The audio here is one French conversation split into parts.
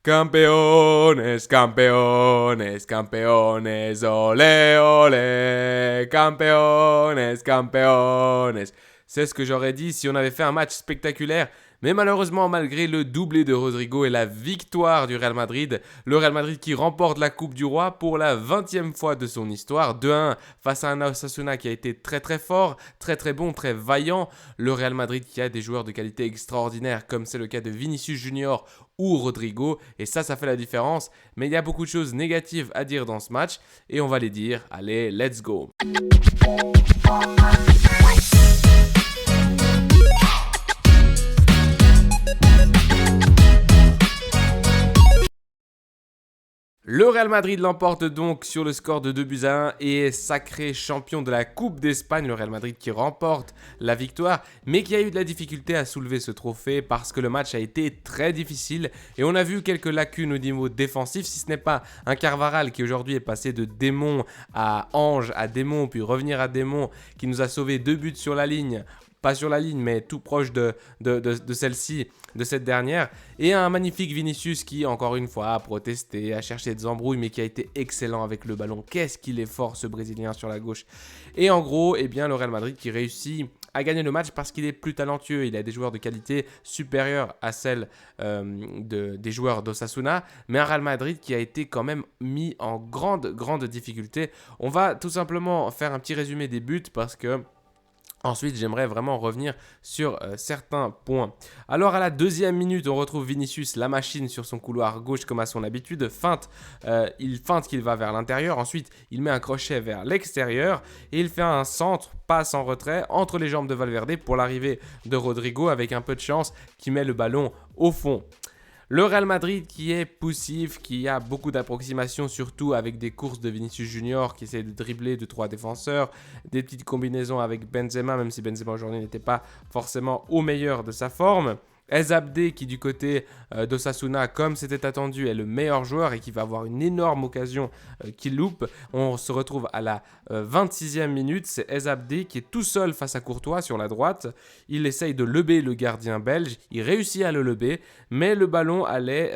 Campeones, campeones, campeones, ole, ole, campeones, campeones. C'est ce que j'aurais dit si on avait fait un match spectaculaire. Mais malheureusement, malgré le doublé de Rodrigo et la victoire du Real Madrid, le Real Madrid qui remporte la Coupe du Roi pour la 20e fois de son histoire, 2-1 face à un Osasuna qui a été très très fort, très très bon, très vaillant. Le Real Madrid qui a des joueurs de qualité extraordinaire, comme c'est le cas de Vinicius Junior ou Rodrigo, et ça fait la différence. Mais il y a beaucoup de choses négatives à dire dans ce match, et on va les dire. Allez, let's go! Le Real Madrid l'emporte donc sur le score de 2-1 et est sacré champion de la Coupe d'Espagne. Le Real Madrid qui remporte la victoire, mais qui a eu de la difficulté à soulever ce trophée parce que le match a été très difficile et on a vu quelques lacunes au niveau défensif. Si ce n'est pas un Carvajal qui aujourd'hui est passé de démon à ange à démon, puis revenir à démon, qui nous a sauvé 2 buts sur la ligne. Pas sur la ligne, mais tout proche de celle-ci, de cette dernière. Et un magnifique Vinicius qui, encore une fois, a protesté, a cherché des embrouilles, mais qui a été excellent avec le ballon. Qu'est-ce qu'il est fort, ce Brésilien, sur la gauche. Et en gros, eh bien, le Real Madrid qui réussit à gagner le match parce qu'il est plus talentueux. Il a des joueurs de qualité supérieure à celle des joueurs d'Osasuna. Mais un Real Madrid qui a été quand même mis en grande difficulté. On va tout simplement faire un petit résumé des buts parce que ensuite, j'aimerais vraiment revenir sur certains points. Alors, à la 2e minute, on retrouve Vinicius, la machine, sur son couloir gauche comme à son habitude. Il feinte qu'il va vers l'intérieur. Ensuite, il met un crochet vers l'extérieur. Et il fait un centre, passe en retrait, entre les jambes de Valverde pour l'arrivée de Rodrigo avec un peu de chance qui met le ballon au fond. Le Real Madrid qui est poussif, qui a beaucoup d'approximations, surtout avec des courses de Vinicius Junior qui essaie de dribbler 2-3 défenseurs, des petites combinaisons avec Benzema, même si Benzema aujourd'hui n'était pas forcément au meilleur de sa forme. Ezabde qui du côté d'Osasuna, comme c'était attendu, est le meilleur joueur et qui va avoir une énorme occasion qu'il loupe. On se retrouve à la 26e minute, c'est Ezabde qui est tout seul face à Courtois sur la droite. Il essaye de lever le gardien belge, il réussit à le lever, mais le ballon allait...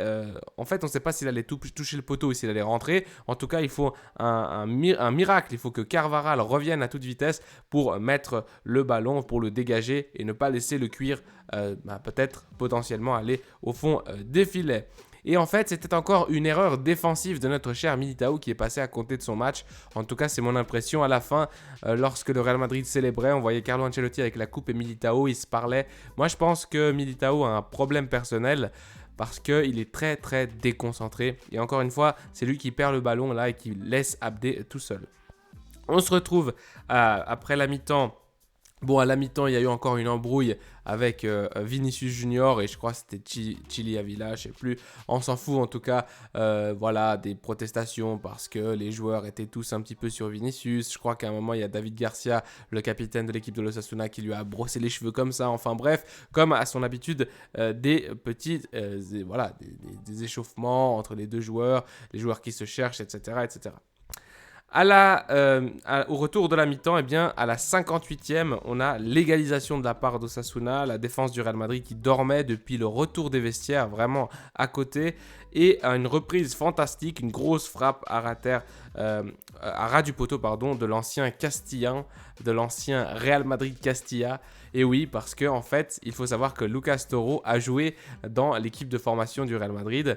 en fait, on ne sait pas s'il allait toucher le poteau ou s'il allait rentrer. En tout cas, il faut un miracle, il faut que Carvajal revienne à toute vitesse pour mettre le ballon, pour le dégager et ne pas laisser le cuir peut-être potentiellement aller au fond des filets. Et en fait, c'était encore une erreur défensive de notre cher Militao qui est passé à côté de son match. En tout cas, c'est mon impression. À la fin, lorsque le Real Madrid célébrait, on voyait Carlo Ancelotti avec la coupe et Militao, ils se parlaient. Moi, je pense que Militao a un problème personnel parce qu'il est très déconcentré. Et encore une fois, c'est lui qui perd le ballon là et qui laisse Abdé tout seul. On se retrouve après la mi-temps. Bon, à la mi-temps, il y a eu encore une embrouille avec Vinicius Junior et je crois que c'était Chili Avila, je sais plus. On s'en fout en tout cas. Voilà, des protestations parce que les joueurs étaient tous un petit peu sur Vinicius. Je crois qu'à un moment, il y a David Garcia, le capitaine de l'équipe de l'Osasuna, qui lui a brossé les cheveux comme ça. Enfin bref, comme à son habitude, des petites, des échauffements entre les deux joueurs, les joueurs qui se cherchent, etc. Au retour de la mi-temps, eh bien, à la 58e, on a l'égalisation de la part d'Osasuna, la défense du Real Madrid qui dormait depuis le retour des vestiaires, vraiment à côté, et une reprise fantastique, une grosse frappe à ras du poteau, de l'ancien Castillan, de l'ancien Real Madrid Castilla. Et oui, parce que en fait, il faut savoir que Lucas Toro a joué dans l'équipe de formation du Real Madrid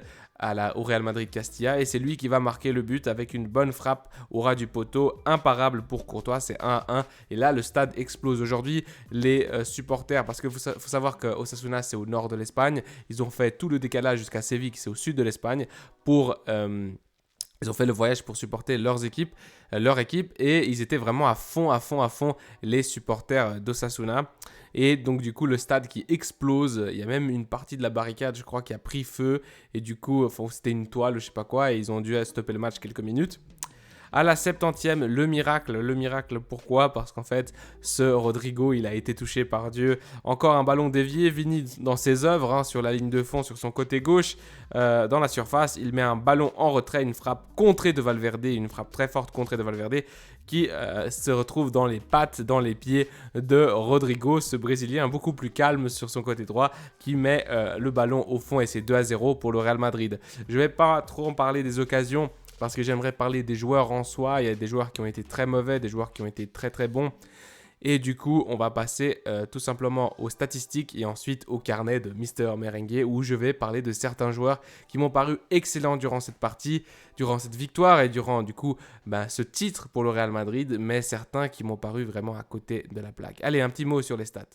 au Real Madrid Castilla et c'est lui qui va marquer le but avec une bonne frappe au ras du poteau, imparable pour Courtois, c'est 1-1 et là le stade explose. Aujourd'hui les supporters, parce qu'il faut savoir que Osasuna c'est au nord de l'Espagne, ils ont fait tout le décalage jusqu'à Séville qui c'est au sud de l'Espagne ils ont fait le voyage pour supporter leur équipe et ils étaient vraiment à fond les supporters d'Osasuna. Et donc du coup le stade qui explose, il y a même une partie de la barricade je crois qui a pris feu et du coup c'était une toile je sais pas quoi et ils ont dû stopper le match quelques minutes. À la 70e, le miracle, pourquoi? Parce qu'en fait, ce Rodrigo, il a été touché par Dieu. Encore un ballon dévié, Vini dans ses œuvres, hein, sur la ligne de fond, sur son côté gauche, dans la surface. Il met un ballon en retrait, une frappe contrée de Valverde, une frappe très forte contrée de Valverde, qui se retrouve dans les pattes, dans les pieds de Rodrigo, ce Brésilien beaucoup plus calme sur son côté droit, qui met le ballon au fond et c'est 2-0 pour le Real Madrid. Je ne vais pas trop en parler des occasions, parce que j'aimerais parler des joueurs en soi. Il y a des joueurs qui ont été très mauvais, des joueurs qui ont été très très bons. Et du coup, on va passer tout simplement aux statistiques et ensuite au carnet de Mister Merengue, où je vais parler de certains joueurs qui m'ont paru excellents durant cette partie, durant cette victoire et durant du coup ce titre pour le Real Madrid, mais certains qui m'ont paru vraiment à côté de la plaque. Allez, un petit mot sur les stats.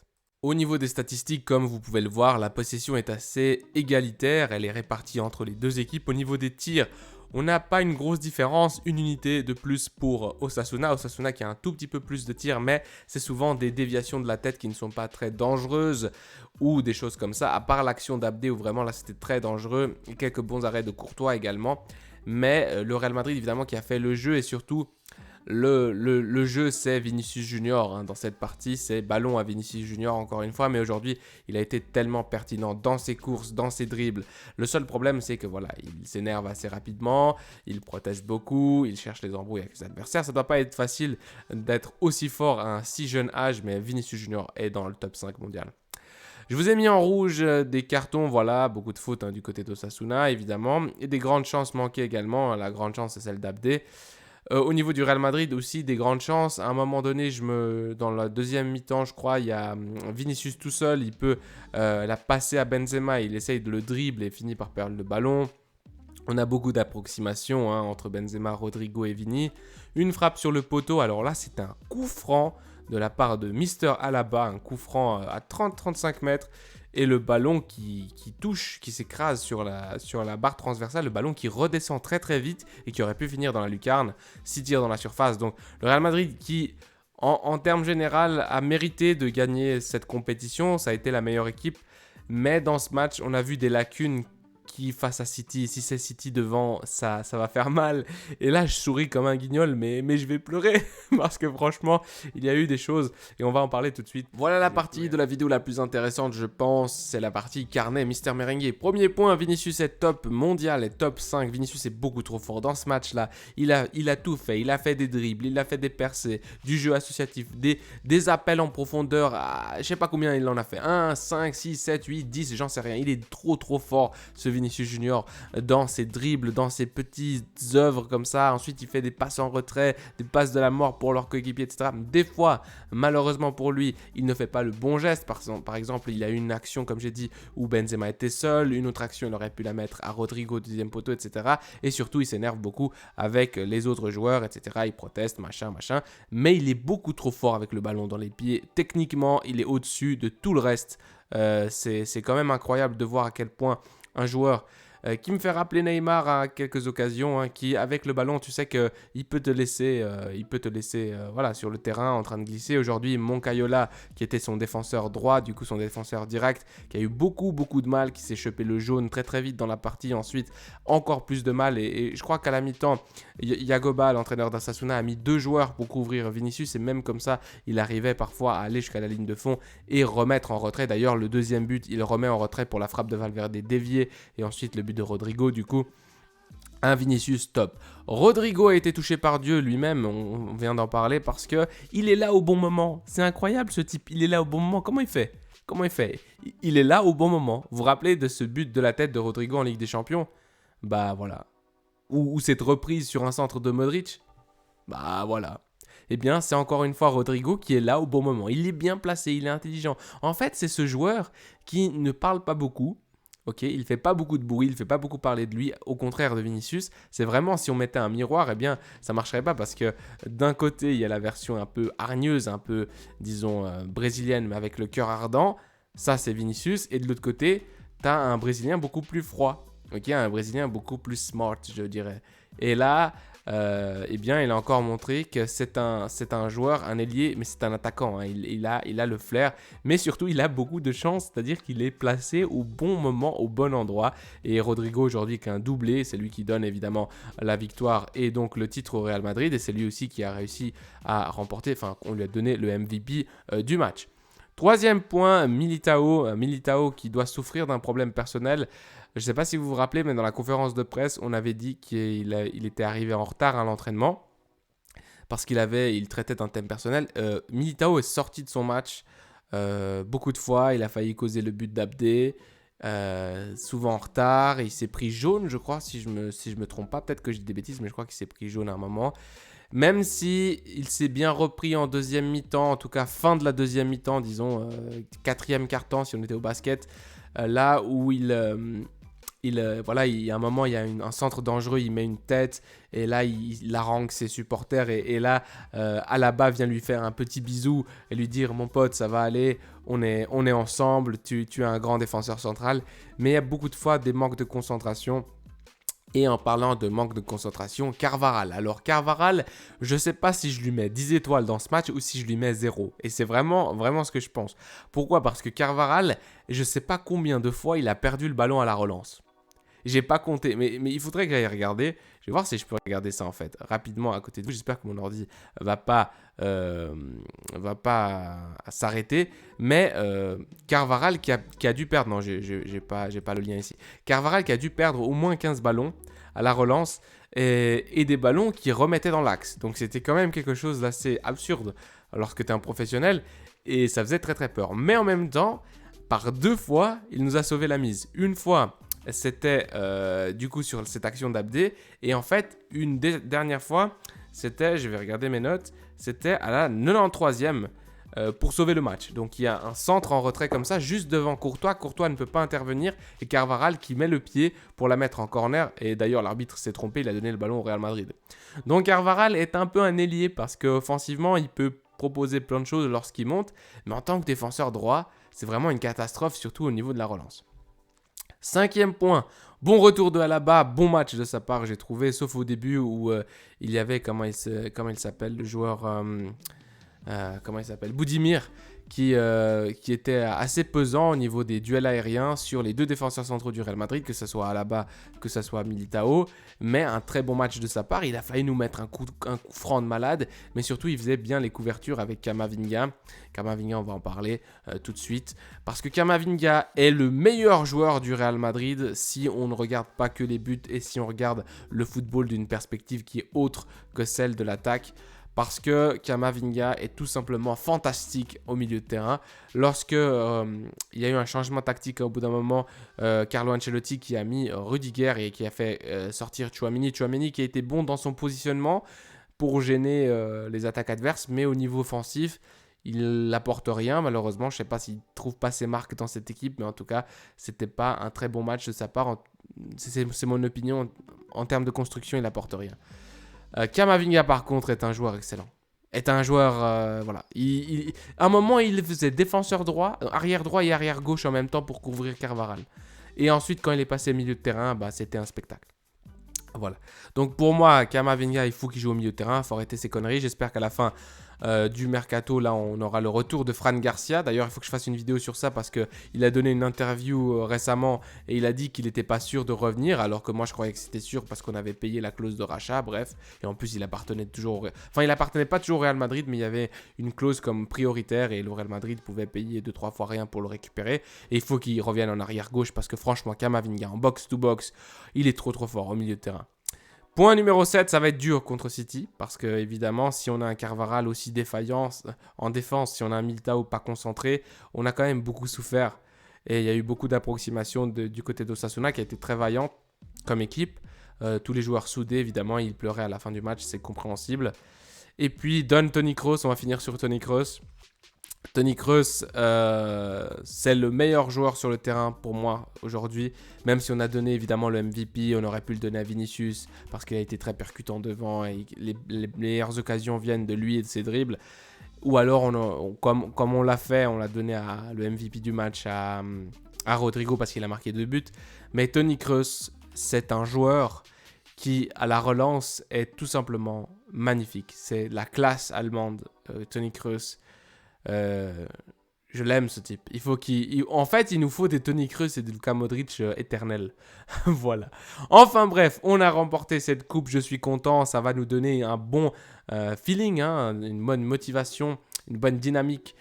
Au niveau des statistiques, comme vous pouvez le voir, la possession est assez égalitaire, elle est répartie entre les deux équipes. Au niveau des tirs, on n'a pas une grosse différence, une unité de plus pour Osasuna. Osasuna qui a un tout petit peu plus de tirs, mais c'est souvent des déviations de la tête qui ne sont pas très dangereuses ou des choses comme ça, à part l'action d'Abdé où vraiment là c'était très dangereux et quelques bons arrêts de Courtois également. Mais le Real Madrid évidemment qui a fait le jeu et surtout le jeu, c'est Vinicius Junior, hein, dans cette partie, c'est ballon à Vinicius Junior encore une fois, mais aujourd'hui, il a été tellement pertinent dans ses courses, dans ses dribbles. Le seul problème, c'est que voilà, il s'énerve assez rapidement, il proteste beaucoup, il cherche les embrouilles avec ses adversaires. Ça ne doit pas être facile d'être aussi fort à un si jeune âge, mais Vinicius Junior est dans le top 5 mondial. Je vous ai mis en rouge des cartons, voilà, beaucoup de fautes du côté d'Osasuna, évidemment, et des grandes chances manquées également. La grande chance, c'est celle d'Abdé. Au niveau du Real Madrid aussi, des grandes chances. À un moment donné, dans la deuxième mi-temps, je crois, il y a Vinicius tout seul. Il peut la passer à Benzema. Il essaye de le dribble et finit par perdre le ballon. On a beaucoup d'approximations entre Benzema, Rodrigo et Vini. Une frappe sur le poteau. Alors là, c'est un coup franc de la part de Mister Alaba. Un coup franc à 30-35 mètres. Et le ballon qui touche, qui s'écrase sur la barre transversale, le ballon qui redescend très très vite et qui aurait pu finir dans la lucarne, 6 tirs dans la surface. Donc le Real Madrid qui, en termes général, a mérité de gagner cette compétition, ça a été la meilleure équipe. Mais dans ce match, on a vu des lacunes qui, face à City, si c'est City devant, ça va faire mal. Et là, je souris comme un guignol, mais je vais pleurer parce que franchement, il y a eu des choses et on va en parler tout de suite. Voilà la partie de la vidéo la plus intéressante, je pense, c'est la partie carnet Mister Merengue. Premier point, Vinicius est top mondial, est top 5. Vinicius est beaucoup trop fort dans ce match-là. Il a tout fait, il a fait des dribbles, il a fait des percées, du jeu associatif, des appels en profondeur, je sais pas combien il en a fait, 1, 5, 6, 7, 8, 10, j'en sais rien. Il est trop fort, ce Vinicius Junior, dans ses dribbles, dans ses petites œuvres comme ça. Ensuite, il fait des passes en retrait, des passes de la mort pour leur coéquipier, etc. Des fois, malheureusement pour lui, il ne fait pas le bon geste. Par exemple, il a eu une action, comme j'ai dit, où Benzema était seul. Une autre action, il aurait pu la mettre à Rodrigo, deuxième poteau, etc. Et surtout, il s'énerve beaucoup avec les autres joueurs, etc. Il proteste, machin. Mais il est beaucoup trop fort avec le ballon dans les pieds. Techniquement, il est au-dessus de tout le reste. C'est quand même incroyable de voir à quel point un joueur qui me fait rappeler Neymar à quelques occasions, qui avec le ballon, tu sais qu'il peut te laisser, voilà, sur le terrain en train de glisser. Aujourd'hui, Moncayola, qui était son défenseur droit, du coup son défenseur direct, qui a eu beaucoup de mal, qui s'est chopé le jaune très vite dans la partie. Ensuite, encore plus de mal et je crois qu'à la mi-temps, Yagoba, l'entraîneur d'Osasuna, a mis 2 joueurs pour couvrir Vinicius et même comme ça, il arrivait parfois à aller jusqu'à la ligne de fond et remettre en retrait. D'ailleurs, le deuxième but, il remet en retrait pour la frappe de Valverde déviée et ensuite le but de Rodrigo, du coup. Un Vinicius top. Rodrigo a été touché par Dieu lui-même, on vient d'en parler, parce que il est là au bon moment. C'est incroyable ce type, il est là au bon moment. Comment il fait? Il est là au bon moment. Vous vous rappelez de ce but de la tête de Rodrigo en Ligue des Champions? Bah voilà. Ou cette reprise sur un centre de Modric? Bah voilà. Eh bien, c'est encore une fois Rodrigo qui est là au bon moment. Il est bien placé, il est intelligent. En fait, c'est ce joueur qui ne parle pas beaucoup. Ok, il ne fait pas beaucoup de bruit, il ne fait pas beaucoup parler de lui, au contraire de Vinicius. C'est vraiment, si on mettait un miroir, eh bien, ça ne marcherait pas parce que d'un côté, il y a la version un peu hargneuse, un peu, disons, brésilienne, mais avec le cœur ardent. Ça, c'est Vinicius. Et de l'autre côté, tu as un Brésilien beaucoup plus froid. Ok, un Brésilien beaucoup plus smart, je dirais. Et là, eh bien, il a encore montré que c'est un joueur, un ailier, mais c'est un attaquant. Hein. Il a le flair, mais surtout, il a beaucoup de chance, c'est-à-dire qu'il est placé au bon moment, au bon endroit. Et Rodrigo, aujourd'hui, qui a un doublé, c'est lui qui donne évidemment la victoire et donc le titre au Real Madrid. Et c'est lui aussi qui a réussi à remporter, enfin, on lui a donné le MVP du match. Troisième point, Militao. Militao qui doit souffrir d'un problème personnel. Je ne sais pas si vous vous rappelez, mais dans la conférence de presse, on avait dit qu'il était arrivé en retard à l'entraînement parce il traitait d'un thème personnel. Militao est sorti de son match beaucoup de fois. Il a failli causer le but d'Abdé. Souvent en retard. Il s'est pris jaune, je crois, si je me trompe pas. Peut-être que je dis des bêtises, mais je crois qu'il s'est pris jaune à un moment. Même si il s'est bien repris en deuxième mi-temps, en tout cas fin de la deuxième mi-temps, disons quatrième quart-temps si on était au basket, là où voilà, il y a un moment, il y a un centre dangereux, il met une tête et là, il harangue ses supporters et là, Alaba vient lui faire un petit bisou et lui dire « Mon pote, ça va aller, on est ensemble, tu es un grand défenseur central. » Mais il y a beaucoup de fois des manques de concentration. Et en parlant de manque de concentration, Carvajal. Alors Carvajal, je ne sais pas si je lui mets 10 étoiles dans ce match ou si je lui mets 0. Et c'est vraiment, vraiment ce que je pense. Pourquoi ? Parce que Carvajal, je ne sais pas combien de fois il a perdu le ballon à la relance. J'ai pas compté, mais il faudrait que j'aille regarder. Je vais voir si je peux regarder ça en fait, rapidement à côté de vous. J'espère que mon ordi va pas s'arrêter. Mais Carvajal qui a dû perdre, non, j'ai pas le lien ici. Carvajal qui a dû perdre au moins 15 ballons à la relance et des ballons qui remettaient dans l'axe. Donc c'était quand même quelque chose d'assez absurde lorsque tu es un professionnel et ça faisait très très peur. Mais en même temps, par 2 fois, il nous a sauvé la mise. Une fois, c'était du coup sur cette action d'Abdé. Et en fait, une dernière fois, c'était, je vais regarder mes notes, c'était à la 93e pour sauver le match. Donc il y a un centre en retrait comme ça, juste devant Courtois. Courtois ne peut pas intervenir et Carvajal qui met le pied pour la mettre en corner. Et d'ailleurs, l'arbitre s'est trompé, il a donné le ballon au Real Madrid. Donc Carvajal est un peu un ailier parce qu'offensivement, il peut proposer plein de choses lorsqu'il monte. Mais en tant que défenseur droit, c'est vraiment une catastrophe, surtout au niveau de la relance. 5e point, bon retour de Alaba, bon match de sa part, j'ai trouvé, sauf au début où il y avait, comment il s'appelle, le joueur, Budimir, qui était assez pesant au niveau des duels aériens sur les deux défenseurs centraux du Real Madrid, que ce soit Alaba, que ce soit Militao. Mais un très bon match de sa part. Il a failli nous mettre un coup franc de malade, mais surtout il faisait bien les couvertures avec Camavinga. Camavinga, on va en parler tout de suite. Parce que Camavinga est le meilleur joueur du Real Madrid si on ne regarde pas que les buts et si on regarde le football d'une perspective qui est autre que celle de l'attaque. Parce que Camavinga est tout simplement fantastique au milieu de terrain. Lorsque il y a eu un changement tactique au bout d'un moment, Carlo Ancelotti qui a mis Rudiger et qui a fait sortir Tchouaméni. Tchouaméni qui a été bon dans son positionnement pour gêner les attaques adverses, mais au niveau offensif, il n'apporte rien malheureusement. Je ne sais pas s'il ne trouve pas ses marques dans cette équipe, mais en tout cas, c'était pas un très bon match de sa part. C'est mon opinion. En termes de construction, il n'apporte rien. Camavinga par contre est un joueur excellent. Est un joueur, voilà. À un moment, il faisait défenseur droit, arrière droit et arrière gauche en même temps pour couvrir Carvajal. Et ensuite, quand il est passé au milieu de terrain, bah, c'était un spectacle. Voilà. Donc pour moi, Camavinga, il faut qu'il joue au milieu de terrain. Il faut arrêter ses conneries. J'espère qu'à la fin du mercato, là, on aura le retour de Fran Garcia. D'ailleurs, il faut que je fasse une vidéo sur ça parce qu'il a donné une interview récemment et il a dit qu'il n'était pas sûr de revenir, alors que moi, je croyais que c'était sûr parce qu'on avait payé la clause de rachat. Bref, et en plus, il appartenait pas toujours au Real Madrid, mais il y avait une clause comme prioritaire et le Real Madrid pouvait payer 2-3 fois rien pour le récupérer. Et il faut qu'il revienne en arrière gauche parce que franchement, Camavinga en box-to-box, il est trop fort au milieu de terrain. Point numéro 7, ça va être dur contre City, parce que évidemment, si on a un Carvajal aussi défaillant en défense, si on a un Militao pas concentré, on a quand même beaucoup souffert. Et il y a eu beaucoup d'approximations du côté d'Osasuna qui a été très vaillante comme équipe. Tous les joueurs soudés, évidemment, ils pleuraient à la fin du match, c'est compréhensible. Et puis, Toni Kroos, on va finir sur Toni Kroos. Toni Kroos, c'est le meilleur joueur sur le terrain pour moi aujourd'hui. Même si on a donné évidemment le MVP, on aurait pu le donner à Vinicius parce qu'il a été très percutant devant et les meilleures occasions viennent de lui et de ses dribbles. Ou alors, comme on l'a fait, on l'a donné le MVP du match à Rodrigo parce qu'il a marqué 2 buts. Mais Toni Kroos, c'est un joueur qui, à la relance, est tout simplement magnifique. C'est la classe allemande, Toni Kroos. Je l'aime, ce type. En fait, il nous faut des Toni Kroos et des Luka Modric éternels. Voilà. Enfin bref, on a remporté cette coupe. Je suis content. Ça va nous donner un bon feeling, hein, une bonne motivation, une bonne dynamique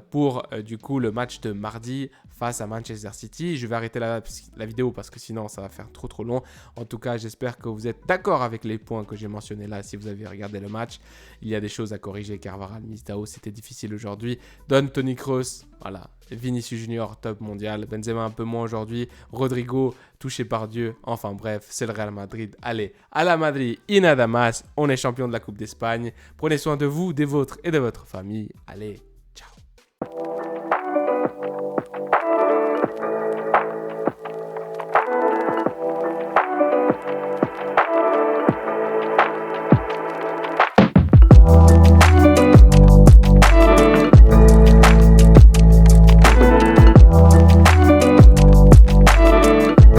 pour du coup le match de mardi face à Manchester City. Je vais arrêter la vidéo parce que sinon ça va faire trop long. En tout cas, j'espère que vous êtes d'accord avec les points que j'ai mentionnés là si vous avez regardé le match. Il y a des choses à corriger. Carvajal, Militao, c'était difficile aujourd'hui. Don Toni Kroos, voilà. Vinicius Junior, top mondial. Benzema un peu moins aujourd'hui. Rodrigo, touché par Dieu. Enfin bref, c'est le Real Madrid. Allez, à la Madrid, Inadamas. On est champion de la Coupe d'Espagne. Prenez soin de vous, des vôtres et de votre famille. Allez.